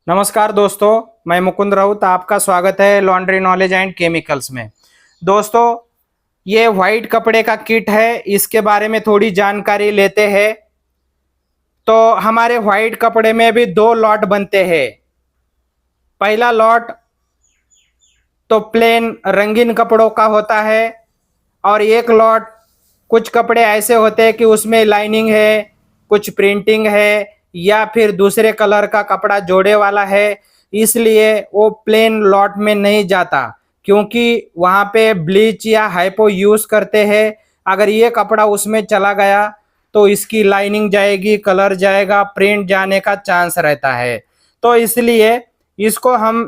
नमस्कार दोस्तों, मैं मुकुंद राउत। आपका स्वागत है लॉन्ड्री नॉलेज एंड केमिकल्स में। दोस्तों, ये वाइट कपड़े का किट है, इसके बारे में थोड़ी जानकारी लेते हैं। तो हमारे वाइट कपड़े में भी दो लॉट बनते हैं। पहला लॉट तो प्लेन रंगीन कपड़ों का होता है और एक लॉट कुछ कपड़े ऐसे होते हैं कि उसमें लाइनिंग है, कुछ प्रिंटिंग है या फिर दूसरे कलर का कपड़ा जोड़े वाला है। इसलिए वो प्लेन लॉट में नहीं जाता, क्योंकि वहाँ पे ब्लीच या हाइपो यूज करते हैं। अगर ये कपड़ा उसमें चला गया तो इसकी लाइनिंग जाएगी, कलर जाएगा, प्रिंट जाने का चांस रहता है। तो इसलिए इसको हम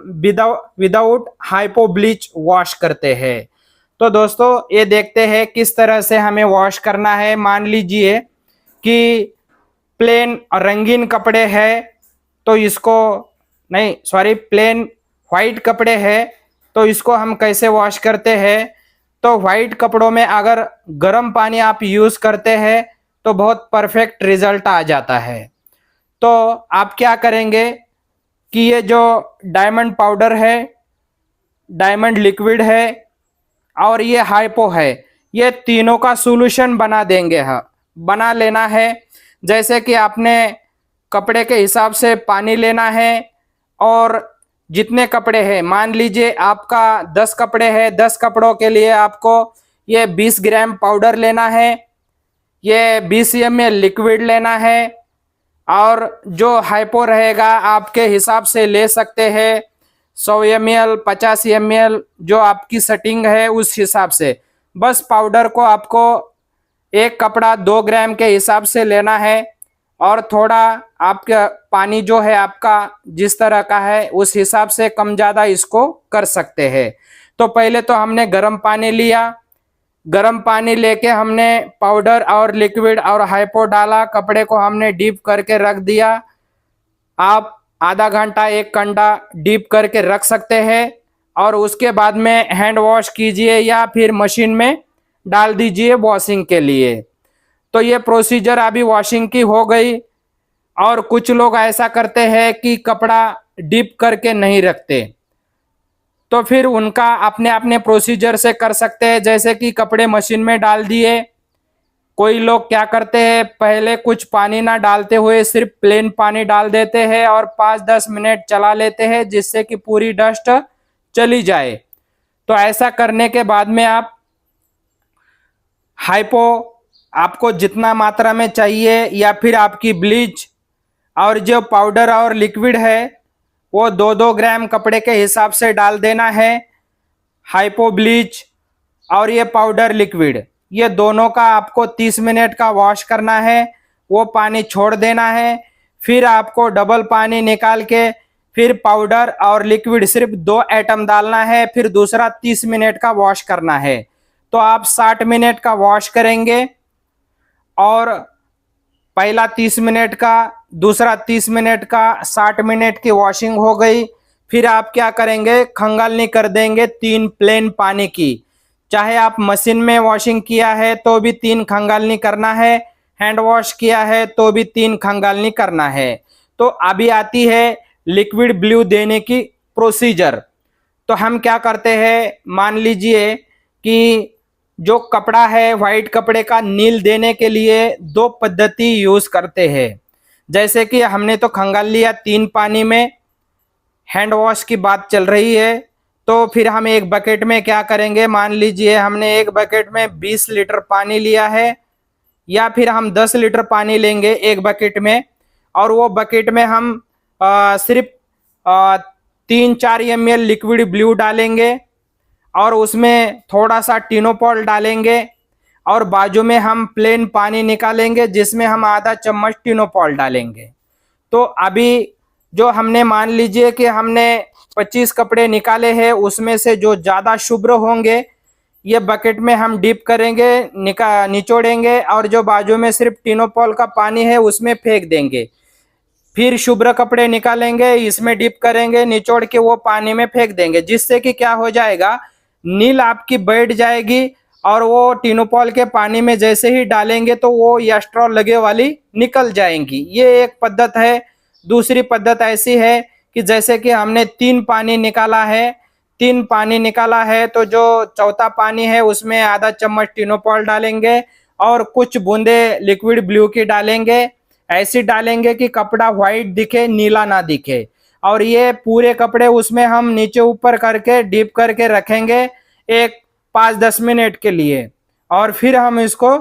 विदाउट हाइपो ब्लीच वॉश करते हैं। तो दोस्तों, ये देखते हैं किस तरह से हमें वॉश करना है। मान लीजिए कि प्लेन रंगीन कपड़े है तो इसको नहीं, सॉरी, प्लेन वाइट कपड़े है तो इसको हम कैसे वॉश करते हैं। तो वाइट कपड़ों में अगर गर्म पानी आप यूज करते हैं तो बहुत परफेक्ट रिजल्ट आ जाता है। तो आप क्या करेंगे कि ये जो डायमंड पाउडर है, डायमंड लिक्विड है और ये हाइपो है, ये तीनों का सॉल्यूशन बना देंगे। हाँ, बना लेना है। जैसे कि आपने कपड़े के हिसाब से पानी लेना है और जितने कपड़े हैं, मान लीजिए आपका 10 कपड़े हैं, 10 कपड़ों के लिए आपको ये 20 ग्राम पाउडर लेना है, ये 20 ml लिक्विड लेना है और जो हाइपो रहेगा आपके हिसाब से ले सकते हैं। 100 ml, 50 ml, जो आपकी सेटिंग है उस हिसाब से। बस पाउडर को आपको एक कपड़ा 2 ग्राम के हिसाब से लेना है और थोड़ा आपका पानी जो है आपका जिस तरह का है उस हिसाब से कम ज़्यादा इसको कर सकते हैं। तो पहले तो हमने गर्म पानी लिया, गर्म पानी लेके हमने पाउडर और लिक्विड और हाइपो डाला, कपड़े को हमने डीप करके रख दिया। आप आधा घंटा 1 घंटा डीप करके रख सकते हैं और उसके बाद में हैंड वॉश कीजिए या फिर मशीन में डाल दीजिए वॉशिंग के लिए। तो ये प्रोसीजर अभी वॉशिंग की हो गई। और कुछ लोग ऐसा करते हैं कि कपड़ा डीप करके नहीं रखते, तो फिर उनका अपने अपने प्रोसीजर से कर सकते हैं। जैसे कि कपड़े मशीन में डाल दिए, कोई लोग क्या करते हैं, पहले कुछ पानी ना डालते हुए सिर्फ प्लेन पानी डाल देते हैं और 5-10 मिनट चला लेते हैं जिससे कि पूरी डस्ट चली जाए। तो ऐसा करने के बाद में आप हाइपो आपको जितना मात्रा में चाहिए या फिर आपकी ब्लीच और जो पाउडर और लिक्विड है वो 2-2 ग्राम कपड़े के हिसाब से डाल देना है। हाइपो ब्लीच और ये पाउडर लिक्विड, ये दोनों का आपको 30 मिनट का वॉश करना है, वो पानी छोड़ देना है। फिर आपको डबल पानी निकाल के फिर पाउडर और लिक्विड सिर्फ 2 एटम डालना है, फिर दूसरा 30 मिनट का वॉश करना है। तो आप 60 मिनट का वॉश करेंगे और पहला 30 मिनट का, दूसरा 30 मिनट का, 60 मिनट की वॉशिंग हो गई। फिर आप क्या करेंगे, खंगालनी कर देंगे 3 प्लेन पानी की। चाहे आप मशीन में वॉशिंग किया है तो भी 3 खंगालनी करना है, हैंड वॉश किया है तो भी 3 खंगालनी करना है। तो अभी आती है लिक्विड ब्लू देने की प्रोसीजर। तो हम क्या करते हैं, मान लीजिए कि जो कपड़ा है वाइट कपड़े का नील देने के लिए 2 पद्धति यूज करते हैं। जैसे कि हमने तो खंगाल लिया 3 पानी में, हैंड वॉश की बात चल रही है। तो फिर हम एक बकेट में क्या करेंगे, मान लीजिए हमने एक बकेट में 20 लीटर पानी लिया है या फिर हम 10 लीटर पानी लेंगे एक बकेट में और वो बकेट में हम सिर्फ 3-4 ml लिक्विड ब्लू डालेंगे और उसमें थोड़ा सा टिनोपॉल डालेंगे और बाजू में हम प्लेन पानी निकालेंगे जिसमें हम आधा चम्मच टिनोपॉल डालेंगे। तो अभी जो हमने मान लीजिए कि हमने 25 कपड़े निकाले हैं, उसमें से जो ज़्यादा शुभ्र होंगे ये बकेट में हम डिप करेंगे, निचोड़ेंगे और जो बाजू में सिर्फ टिनोपॉल का पानी है उसमें फेंक देंगे। फिर शुभ्र कपड़े निकालेंगे, इसमें डिप करेंगे, निचोड़ के वो पानी में फेंक देंगे, जिससे कि क्या हो जाएगा, नील आपकी बैठ जाएगी और वो टिनोपॉल के पानी में जैसे ही डालेंगे तो वो एस्ट्रॉ लगे वाली निकल जाएंगी। ये एक पद्धत है। दूसरी पद्धत ऐसी है कि जैसे कि हमने 3 पानी निकाला है, 3 पानी निकाला है, तो जो चौथा पानी है उसमें आधा चम्मच टिनोपॉल डालेंगे और कुछ बूंदे लिक्विड ब्लू की डालेंगे। ऐसी डालेंगे कि कपड़ा व्हाइट दिखे, नीला ना दिखे। और ये पूरे कपड़े उसमें हम नीचे ऊपर करके डीप करके रखेंगे एक 5-10 मिनट के लिए, और फिर हम इसको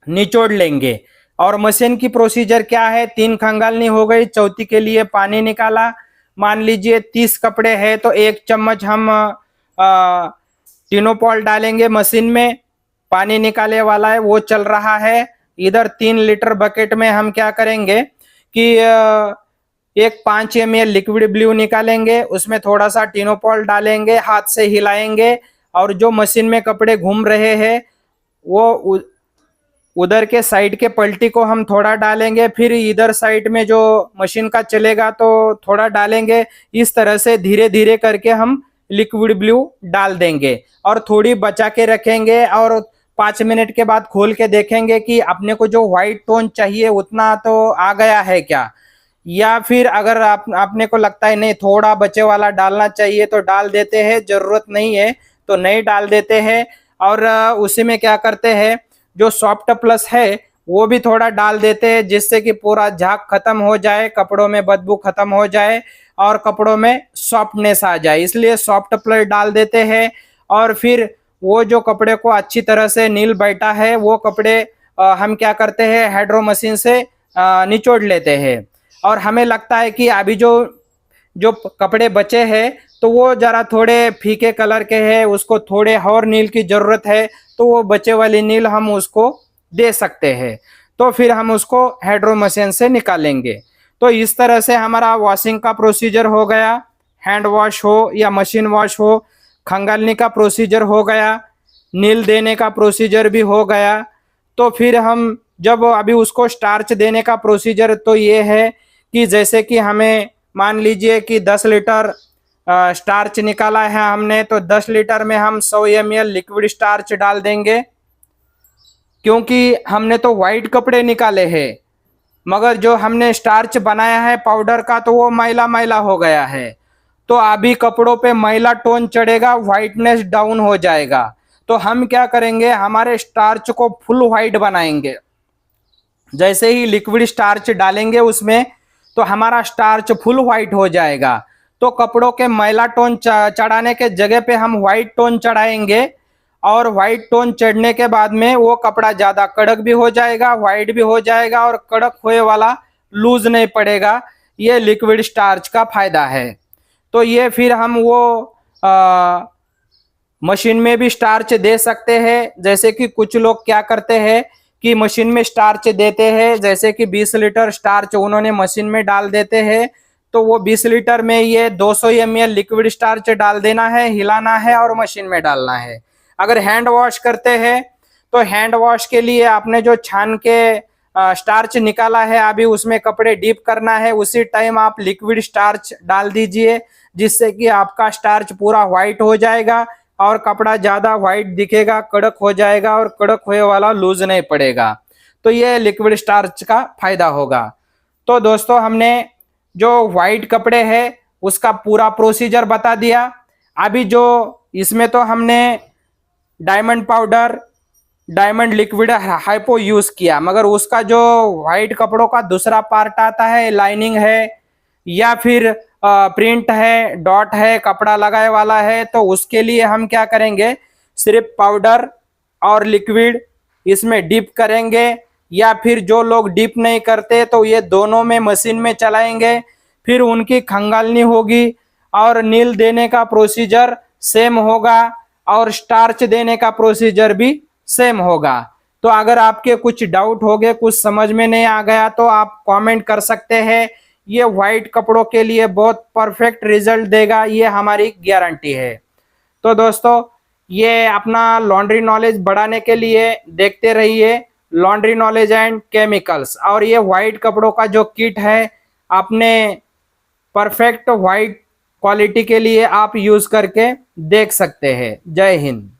निचोड़ लेंगे। और मशीन की प्रोसीजर क्या है, 3 खंगालनी हो गई, चौथी के लिए पानी निकाला। मान लीजिए 30 कपड़े हैं तो 1 चम्मच हम टिनोपॉल डालेंगे मशीन में। पानी निकाले वाला है वो चल रहा है। इधर 3 लीटर बकेट में हम क्या करेंगे कि एक 5 ml लिक्विड ब्लू निकालेंगे, उसमें थोड़ा सा टिनोपॉल डालेंगे, हाथ से हिलाएंगे, और जो मशीन में कपड़े घूम रहे हैं वो उधर के साइड के पलटी को हम थोड़ा डालेंगे, फिर इधर साइड में जो मशीन का चलेगा तो थोड़ा डालेंगे। इस तरह से धीरे धीरे करके हम लिक्विड ब्लू डाल देंगे और थोड़ी बचा के रखेंगे, और 5 मिनट के बाद खोल के देखेंगे कि अपने को जो व्हाइट टोन चाहिए उतना तो आ गया है क्या, या फिर अगर आपने को लगता है नहीं थोड़ा बचे वाला डालना चाहिए तो डाल देते हैं, जरूरत नहीं है तो नहीं डाल देते हैं। और उसी में क्या करते हैं, जो सॉफ्ट प्लस है वो भी थोड़ा डाल देते हैं, जिससे कि पूरा झाग खत्म हो जाए, कपड़ों में बदबू खत्म हो जाए और कपड़ों में सॉफ्टनेस आ जाए, इसलिए सॉफ्ट प्लस डाल देते हैं। और फिर वो जो कपड़े को अच्छी तरह से नील बैठा है वो कपड़े हम क्या करते हैं, हाइड्रो मशीन से निचोड़ लेते हैं। और हमें लगता है कि अभी जो जो कपड़े बचे हैं तो वो जरा थोड़े फीके कलर के हैं, उसको थोड़े और नील की जरूरत है, तो वो बचे वाली नील हम उसको दे सकते हैं। तो फिर हम उसको हाइड्रो मशीन से निकालेंगे। तो इस तरह से हमारा वॉशिंग का प्रोसीजर हो गया, हैंड वॉश हो या मशीन वॉश हो, खंगालने का प्रोसीजर हो गया, नील देने का प्रोसीजर भी हो गया। तो फिर हम जब अभी उसको स्टार्च देने का प्रोसीजर तो ये है कि जैसे कि हमें मान लीजिए कि 10 लीटर स्टार्च निकाला है हमने, तो 10 लीटर में हम 100 ml लिक्विड स्टार्च डाल देंगे, क्योंकि हमने तो वाइट कपड़े निकाले हैं, मगर जो हमने स्टार्च बनाया है पाउडर का तो वो मैला मैला हो गया है। तो अभी कपड़ों पे मैला टोन चढ़ेगा, वाइटनेस डाउन हो जाएगा। तो हम क्या करेंगे, हमारे स्टार्च को फुल वाइट बनाएंगे। जैसे ही लिक्विड स्टार्च डालेंगे उसमें तो हमारा स्टार्च फुल व्हाइट हो जाएगा। तो कपड़ों के मैला टोन चढ़ाने के जगह पे हम व्हाइट टोन चढ़ाएंगे, और व्हाइट टोन चढ़ने के बाद में वो कपड़ा ज्यादा कड़क भी हो जाएगा, व्हाइट भी हो जाएगा, और कड़क हुए वाला लूज नहीं पड़ेगा। ये लिक्विड स्टार्च का फायदा है। तो ये फिर हम वो मशीन में भी स्टार्च दे सकते हैं। जैसे कि कुछ लोग क्या करते हैं कि मशीन में स्टार्च देते हैं, जैसे कि 20 लीटर स्टार्च उन्होंने मशीन में डाल देते हैं, तो वो 20 लीटर में ये 200 ml लिक्विड स्टार्च डाल देना है, हिलाना है और मशीन में डालना है। अगर हैंड वॉश करते हैं तो हैंड वॉश के लिए आपने जो छान के स्टार्च निकाला है अभी उसमें कपड़े डीप करना है, उसी टाइम आप लिक्विड स्टार्च डाल दीजिए, जिससे कि आपका स्टार्च पूरा व्हाइट हो जाएगा और कपड़ा ज्यादा व्हाइट दिखेगा, कड़क हो जाएगा, और कड़क हुए वाला लूज नहीं पड़ेगा। तो ये लिक्विड स्टार्च का फायदा होगा। तो दोस्तों हमने जो व्हाइट कपड़े हैं उसका पूरा प्रोसीजर बता दिया। अभी जो इसमें तो हमने diamond powder, diamond liquid hypo use किया, मगर उसका जो व्हाइट कपड़ों का दूसरा पार्ट आता है, लाइनिंग है या फिर प्रिंट है, डॉट है, कपड़ा लगाए वाला है, तो उसके लिए हम क्या करेंगे, सिर्फ पाउडर और लिक्विड इसमें डिप करेंगे, या फिर जो लोग डिप नहीं करते तो ये दोनों में मशीन में चलाएंगे, फिर उनकी खंगालनी होगी और नील देने का प्रोसीजर सेम होगा और स्टार्च देने का प्रोसीजर भी सेम होगा। तो अगर आपके कुछ डाउट हो गए, कुछ समझ में नहीं आ गया तो आप कमेंट कर सकते हैं। ये व्हाइट कपड़ों के लिए बहुत परफेक्ट रिजल्ट देगा, ये हमारी गारंटी है। तो दोस्तों ये अपना लॉन्ड्री नॉलेज बढ़ाने के लिए देखते रहिए लॉन्ड्री नॉलेज एंड केमिकल्स। और ये व्हाइट कपड़ों का जो किट है अपने परफेक्ट व्हाइट क्वालिटी के लिए आप यूज करके देख सकते हैं। जय हिंद।